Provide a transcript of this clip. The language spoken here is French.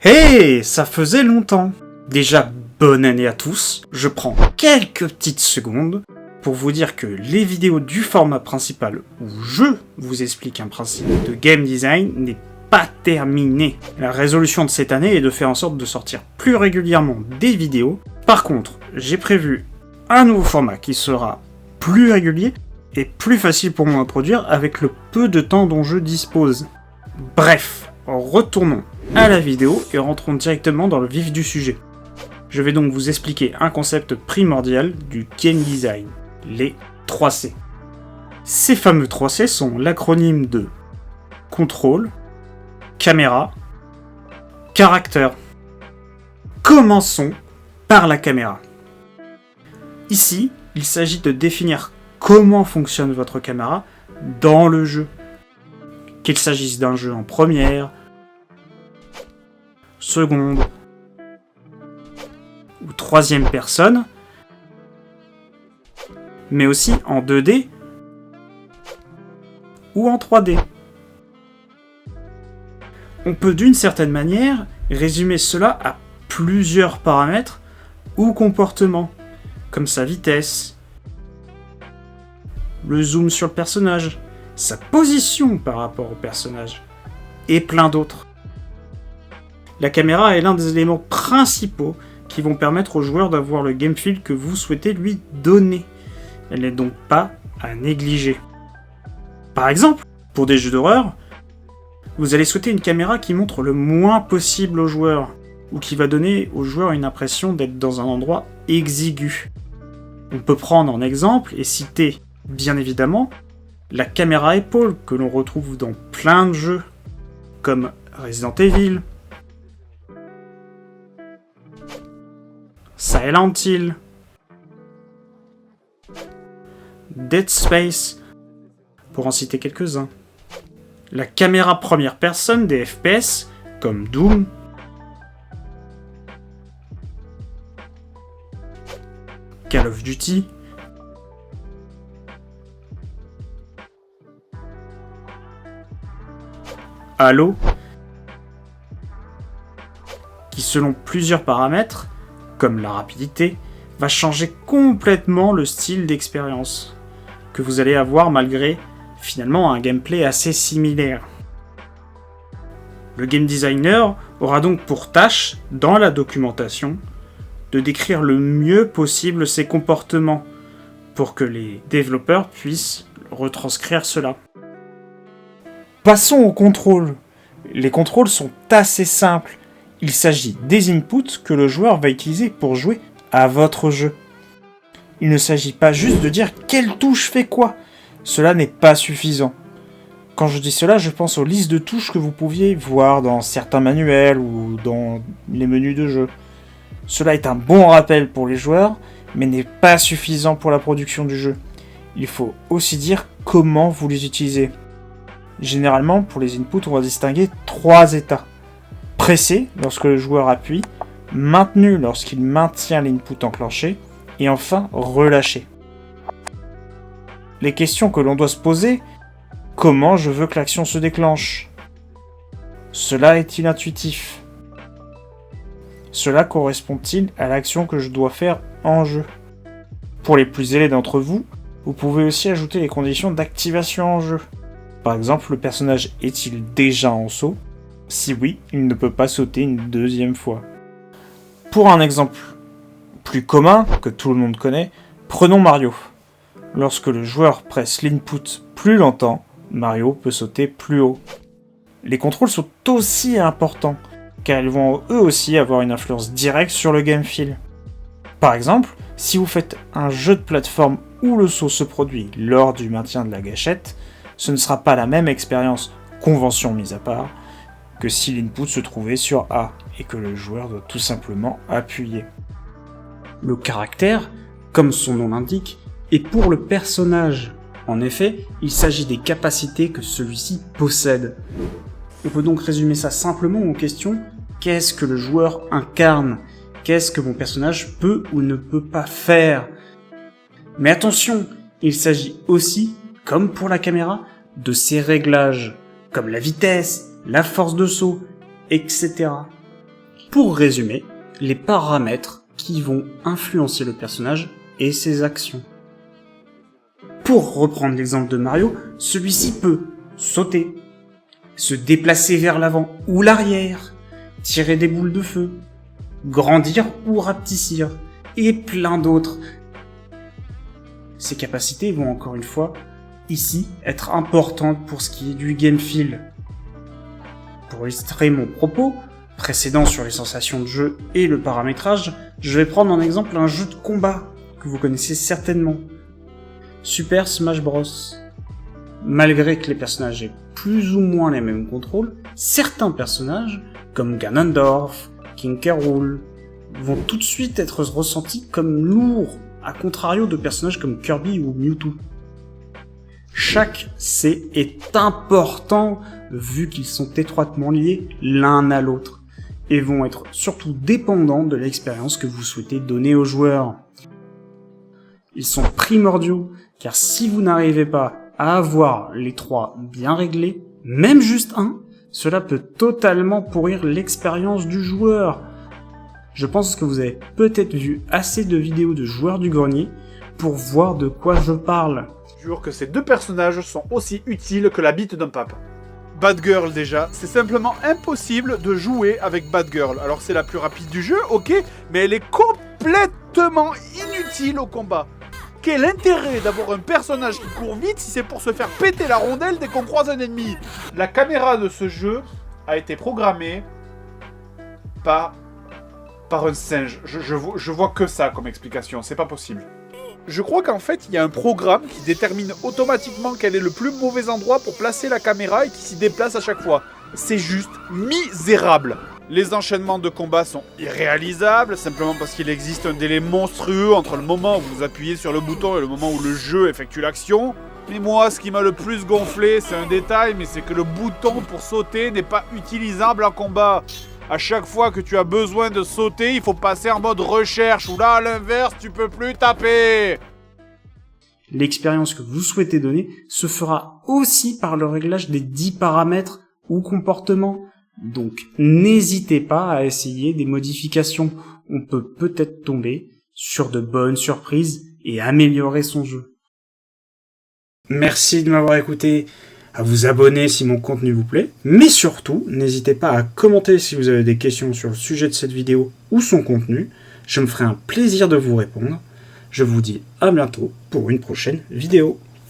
Hey, ça faisait longtemps. Déjà, bonne année à tous. Je prends quelques petites secondes pour vous dire que les vidéos du format principal où je vous explique un principe de game design n'est pas terminé. La résolution de cette année est de faire en sorte de sortir plus régulièrement des vidéos. Par contre, j'ai prévu un nouveau format qui sera plus régulier et plus facile pour moi à produire avec le peu de temps dont je dispose. Bref, retournons à la vidéo et rentrons directement dans le vif du sujet. Je vais donc vous expliquer un concept primordial du game design, les 3C. Ces fameux 3C sont l'acronyme de contrôle, caméra, caractère. Commençons par la caméra. Ici, il s'agit de définir comment fonctionne votre caméra dans le jeu. Qu'il s'agisse d'un jeu en première, seconde ou troisième personne, mais aussi en 2D ou en 3D. On peut d'une certaine manière résumer cela à plusieurs paramètres ou comportements, comme sa vitesse, le zoom sur le personnage, sa position par rapport au personnage, et plein d'autres. La caméra est l'un des éléments principaux qui vont permettre au joueur d'avoir le game feel que vous souhaitez lui donner. Elle n'est donc pas à négliger. Par exemple, pour des jeux d'horreur, vous allez souhaiter une caméra qui montre le moins possible au joueur, ou qui va donner au joueur une impression d'être dans un endroit exigu. On peut prendre en exemple et citer, bien évidemment, la caméra épaule que l'on retrouve dans plein de jeux, comme Resident Evil, Silent Hill, Dead Space, pour en citer quelques-uns. La caméra première personne des FPS, comme Doom, Call of Duty, Halo, qui selon plusieurs paramètres, comme la rapidité, va changer complètement le style d'expérience que vous allez avoir malgré finalement un gameplay assez similaire. Le game designer aura donc pour tâche, dans la documentation, de décrire le mieux possible ses comportements pour que les développeurs puissent retranscrire cela. Passons au contrôle. Les contrôles sont assez simples. Il s'agit des inputs que le joueur va utiliser pour jouer à votre jeu. Il ne s'agit pas juste de dire quelle touche fait quoi. Cela n'est pas suffisant. Quand je dis cela, je pense aux listes de touches que vous pouviez voir dans certains manuels ou dans les menus de jeu. Cela est un bon rappel pour les joueurs, mais n'est pas suffisant pour la production du jeu. Il faut aussi dire comment vous les utilisez. Généralement, pour les inputs, on va distinguer 3 états. Pressé lorsque le joueur appuie, maintenu lorsqu'il maintient l'input enclenché, et enfin relâché. Les questions que l'on doit se poser: comment je veux que l'action se déclenche? Cela est-il intuitif? Cela correspond-il à l'action que je dois faire en jeu? Pour les plus zélés d'entre vous, vous pouvez aussi ajouter les conditions d'activation en jeu. Par exemple, le personnage est-il déjà en saut? Si oui, il ne peut pas sauter une deuxième fois. Pour un exemple plus commun, que tout le monde connaît, prenons Mario. Lorsque le joueur presse l'input plus longtemps, Mario peut sauter plus haut. Les contrôles sont aussi importants, car ils vont eux aussi avoir une influence directe sur le game feel. Par exemple, si vous faites un jeu de plateforme où le saut se produit lors du maintien de la gâchette, ce ne sera pas la même expérience, convention mise à part, que si l'input se trouvait sur A et que le joueur doit tout simplement appuyer. Le caractère, comme son nom l'indique, est pour le personnage. En effet, il s'agit des capacités que celui-ci possède. On peut donc résumer ça simplement aux questions: qu'est-ce que le joueur incarne? Qu'est-ce que mon personnage peut ou ne peut pas faire? Mais attention, il s'agit aussi, comme pour la caméra, de ses réglages, comme la vitesse, la force de saut, etc. Pour résumer, les paramètres qui vont influencer le personnage et ses actions. Pour reprendre l'exemple de Mario, celui-ci peut sauter, se déplacer vers l'avant ou l'arrière, tirer des boules de feu, grandir ou rapetissir, et plein d'autres. Ces capacités vont encore une fois, ici, être importantes pour ce qui est du game feel. Pour illustrer mon propos, précédent sur les sensations de jeu et le paramétrage, je vais prendre en exemple un jeu de combat que vous connaissez certainement. Super Smash Bros. Malgré que les personnages aient plus ou moins les mêmes contrôles, certains personnages, comme Ganondorf, King K. Rool, vont tout de suite être ressentis comme lourds, à contrario de personnages comme Kirby ou Mewtwo. Chaque C est important vu qu'ils sont étroitement liés l'un à l'autre et vont être surtout dépendants de l'expérience que vous souhaitez donner aux joueurs. Ils sont primordiaux car si vous n'arrivez pas à avoir les trois bien réglés, même juste un, cela peut totalement pourrir l'expérience du joueur. Je pense que vous avez peut-être vu assez de vidéos de joueurs du grenier pour voir de quoi je parle. Je jure que ces deux personnages sont aussi utiles que la bite d'un pape. Batgirl déjà, c'est simplement impossible de jouer avec Batgirl. Alors c'est la plus rapide du jeu, ok, mais elle est complètement inutile au combat. Quel intérêt d'avoir un personnage qui court vite si c'est pour se faire péter la rondelle dès qu'on croise un ennemi? La caméra de ce jeu a été programmée par un singe. Je vois que ça comme explication, c'est pas possible. Je crois qu'en fait, il y a un programme qui détermine automatiquement quel est le plus mauvais endroit pour placer la caméra et qui s'y déplace à chaque fois. C'est juste misérable. Les enchaînements de combat sont irréalisables, simplement parce qu'il existe un délai monstrueux entre le moment où vous appuyez sur le bouton et le moment où le jeu effectue l'action. Mais moi, ce qui m'a le plus gonflé, c'est un détail, mais c'est que le bouton pour sauter n'est pas utilisable en combat. À chaque fois que tu as besoin de sauter, il faut passer en mode recherche, ou là, à l'inverse, tu peux plus taper. L'expérience que vous souhaitez donner se fera aussi par le réglage des 10 paramètres ou comportements. Donc, n'hésitez pas à essayer des modifications. On peut peut-être tomber sur de bonnes surprises et améliorer son jeu. Merci de m'avoir écouté, à vous abonner si mon contenu vous plaît, mais surtout, n'hésitez pas à commenter si vous avez des questions sur le sujet de cette vidéo ou son contenu. Je me ferai un plaisir de vous répondre. Je vous dis à bientôt pour une prochaine vidéo.